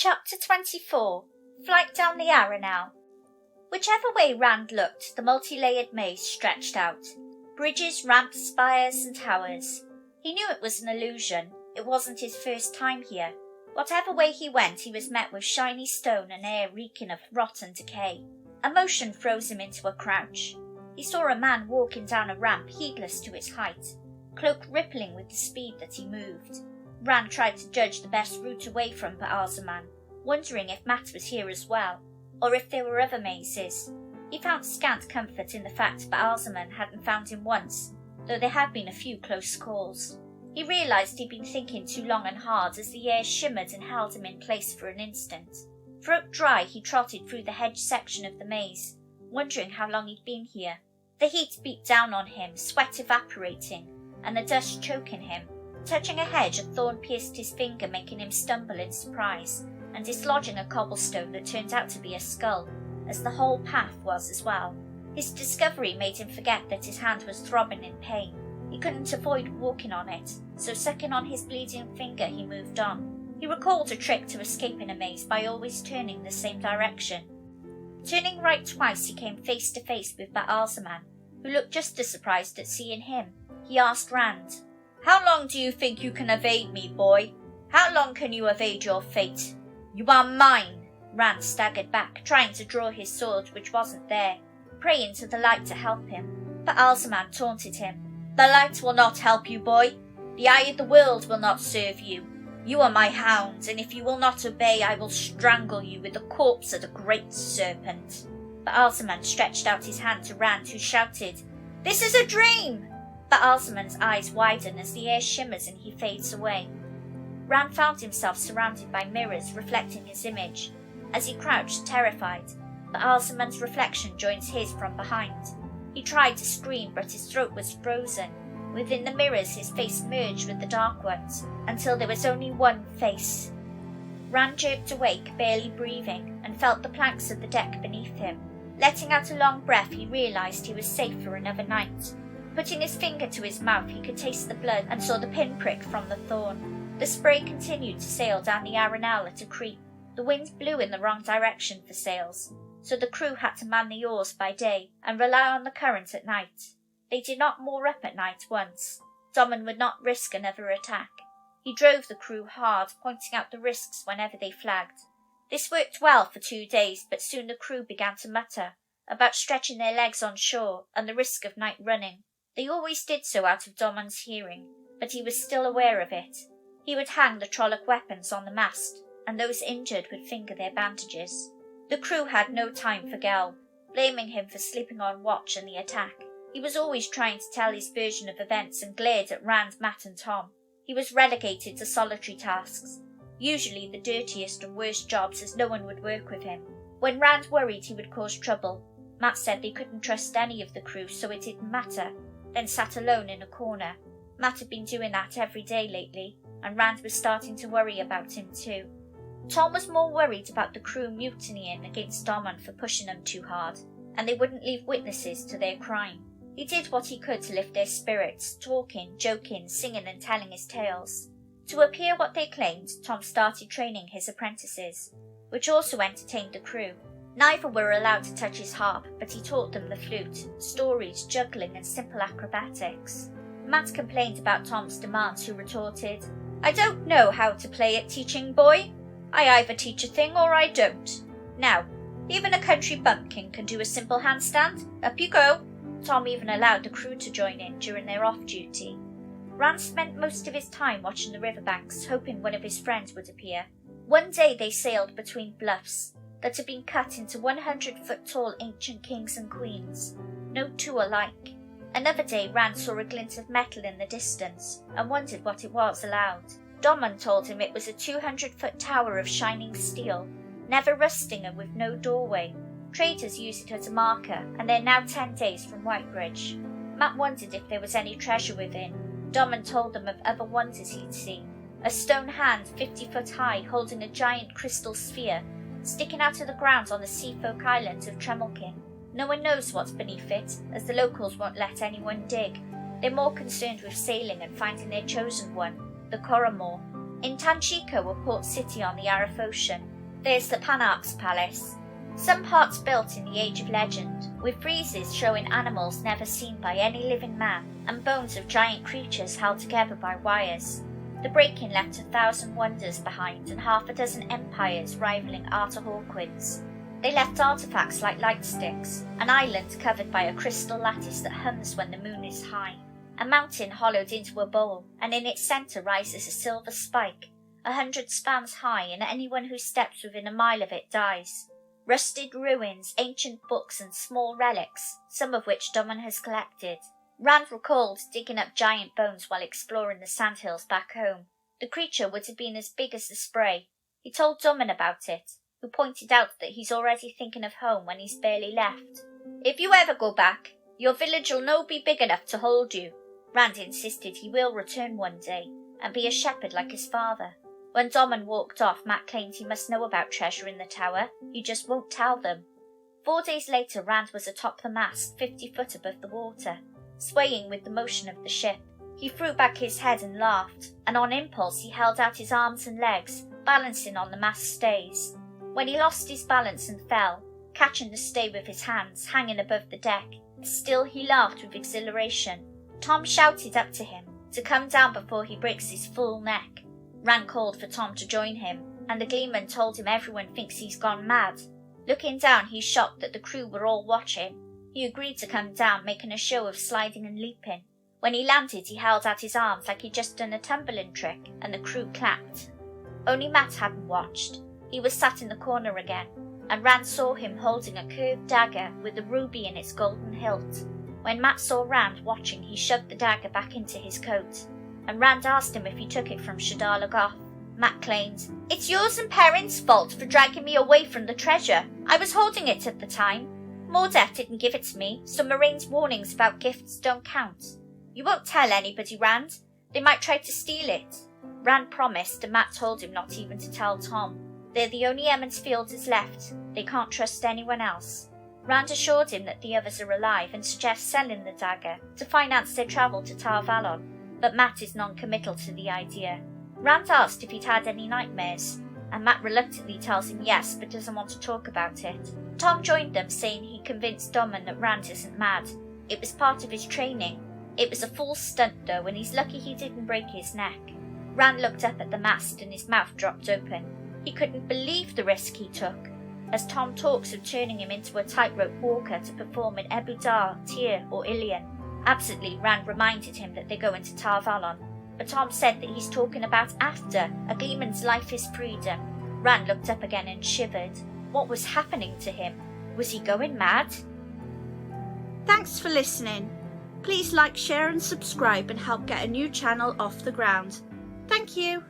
Chapter 24. Flight down the Arinelle. Whichever way Rand looked, the multi-layered maze stretched out. Bridges, ramps, spires and towers. He knew it was an illusion. It wasn't his first time here. Whatever way he went, he was met with shiny stone and air reeking of rot and decay. Emotion froze him into a crouch. He saw a man walking down a ramp heedless to its height, cloak rippling with the speed that he moved. Rand tried to judge the best route away from Ba'alzaman, wondering if Matt was here as well, or if there were other mazes. He found scant comfort in the fact Ba'alzaman hadn't found him once, though there had been a few close calls. He realised he'd been thinking too long and hard as the air shimmered and held him in place for an instant. Throat dry, he trotted through the hedge section of the maze, wondering how long he'd been here. The heat beat down on him, sweat evaporating, and the dust choking him. Touching a hedge, a thorn pierced his finger, making him stumble in surprise, and dislodging a cobblestone that turned out to be a skull, as the whole path was as well. His discovery made him forget that his hand was throbbing in pain. He couldn't avoid walking on it, so sucking on his bleeding finger, he moved on. He recalled a trick to escape in a maze by always turning the same direction. Turning right twice, he came face to face with Ba'alzaman, who looked just as surprised at seeing him. He asked Rand, "How long do you think you can evade me, boy? How long can you evade your fate? You are mine!" Rand staggered back, trying to draw his sword, which wasn't there, praying to the light to help him. Ba'alzaman taunted him. "The light will not help you, boy. The eye of the world will not serve you. You are my hound, and if you will not obey, I will strangle you with the corpse of the great serpent." Ba'alzaman stretched out his hand to Rand, who shouted, "This is a dream!" Ba'alzaman's eyes widen as the air shimmers and he fades away. Rand found himself surrounded by mirrors reflecting his image. As he crouched, terrified, Ba'alzaman's reflection joins his from behind. He tried to scream, but his throat was frozen. Within the mirrors, his face merged with the dark ones, until there was only one face. Rand jerked awake, barely breathing, and felt the planks of the deck beneath him. Letting out a long breath, he realised he was safe for another night. Putting his finger to his mouth, he could taste the blood and saw the pinprick from the thorn. The spray continued to sail down the Arinelle at a creep. The wind blew in the wrong direction for sails, so the crew had to man the oars by day and rely on the current at night. They did not moor up at night once. Domon would not risk another attack. He drove the crew hard, pointing out the risks whenever they flagged. This worked well for 2 days, but soon the crew began to mutter about stretching their legs on shore and the risk of night running. They always did so out of Domon's hearing, but he was still aware of it. He would hang the Trolloc weapons on the mast, and those injured would finger their bandages. The crew had no time for Gel, blaming him for sleeping on watch and the attack. He was always trying to tell his version of events and glared at Rand, Matt and Tom. He was relegated to solitary tasks, usually the dirtiest and worst jobs, as no one would work with him. When Rand worried he would cause trouble, Matt said they couldn't trust any of the crew, so it didn't matter, then sat alone in a corner. Matt had been doing that every day lately, and Rand was starting to worry about him too. Tom was more worried about the crew mutinying against Domon for pushing them too hard, and they wouldn't leave witnesses to their crime. He did what he could to lift their spirits, talking, joking, singing and telling his tales. To appear what they claimed, Tom started training his apprentices, which also entertained the crew. Neither were allowed to touch his harp, but he taught them the flute, stories, juggling and simple acrobatics. Matt complained about Tom's demands, who retorted, "I don't know how to play at teaching, boy. I either teach a thing or I don't. Now, even a country bumpkin can do a simple handstand. Up you go." Tom even allowed the crew to join in during their off-duty. Rand spent most of his time watching the riverbanks, hoping one of his friends would appear. One day they sailed between bluffs that had been cut into 100-foot-tall ancient kings and queens, no two alike. Another day Rand saw a glint of metal in the distance and wondered what it was aloud. Domon told him it was a 200-foot tower of shining steel, never rusting and with no doorway. Traders use it as a marker, and they're now 10 days from Whitebridge. Matt wondered if there was any treasure within. Domon told them of other wonders he'd seen. A stone hand 50 foot high holding a giant crystal sphere sticking out of the ground on the seafolk island of Tremelkin. No one knows what's beneath it, as the locals won't let anyone dig. They're more concerned with sailing and finding their chosen one, the Coromor. In Tanchico, a port city on the Arif Ocean, There's the Panarch's Palace. Some parts built in the Age of Legend, with friezes showing animals never seen by any living man, and bones of giant creatures held together by wires. The break-in left 1,000 wonders behind and half a dozen empires rivaling Arthur Hawkwind's. They left artifacts like light sticks, an island covered by a crystal lattice that hums when the moon is high, a mountain hollowed into a bowl, and in its centre rises a silver spike, 100 spans high, and anyone who steps within a mile of it dies. Rusted ruins, ancient books, and small relics, some of which Domon has collected. Rand recalled digging up giant bones while exploring the sandhills back home. The creature would have been as big as the spray. He told Domon about it, who pointed out that he's already thinking of home when he's barely left. If you ever go back, your village'll no be big enough to hold you. Rand insisted he will return one day, and be a shepherd like his father. When Domon walked off, Mat claimed he must know about treasure in the tower, he just won't tell them. 4 days later, Rand was atop the mast, 50 foot above the water, swaying with the motion of the ship. He threw back his head and laughed, and on impulse he held out his arms and legs, balancing on the mast stays. When he lost his balance and fell, catching the stay with his hands, hanging above the deck, still he laughed with exhilaration. Tom shouted up to him to come down before he breaks his full neck. Rand called for Tom to join him, and the gleeman told him everyone thinks he's gone mad. Looking down, he's shocked that the crew were all watching. He agreed to come down, making a show of sliding and leaping. When he landed, he held out his arms like he'd just done a tumbling trick, and the crew clapped. Only Mat hadn't watched. He was sat in the corner again, and Rand saw him holding a curved dagger with a ruby in its golden hilt. When Mat saw Rand watching, he shoved the dagger back into his coat, and Rand asked him if he took it from Shadar Logoth. Mat claimed, "It's yours and Perrin's fault for dragging me away from the treasure. I was holding it at the time. Mordeth didn't give it to me, so Moiraine's warnings about gifts don't count. You won't tell anybody, Rand. They might try to steal it." Rand promised, and Mat told him not even to tell Tom. They're the only Emond's Fielders left. They can't trust anyone else. Rand assured him that the others are alive and suggests selling the dagger to finance their travel to Tar Valon, but Mat is non-committal to the idea. Rand asked if he'd had any nightmares, and Mat reluctantly tells him yes, but doesn't want to talk about it. Tom joined them, saying he convinced Domon that Rand isn't mad. It was part of his training. It was a full stunt though, and he's lucky he didn't break his neck. Rand looked up at the mast and his mouth dropped open. He couldn't believe the risk he took, as Tom talks of turning him into a tightrope walker to perform in Ebu Dar, Tyr or Ilion. Absently, Rand reminded him that they're going to Tar Valon, but Tom said that he's talking about after. A gleeman's life is freedom. Rand looked up again and shivered. What was happening to him? Was he going mad? Thanks for listening. Please like, share and subscribe and help get a new channel off the ground. Thank you.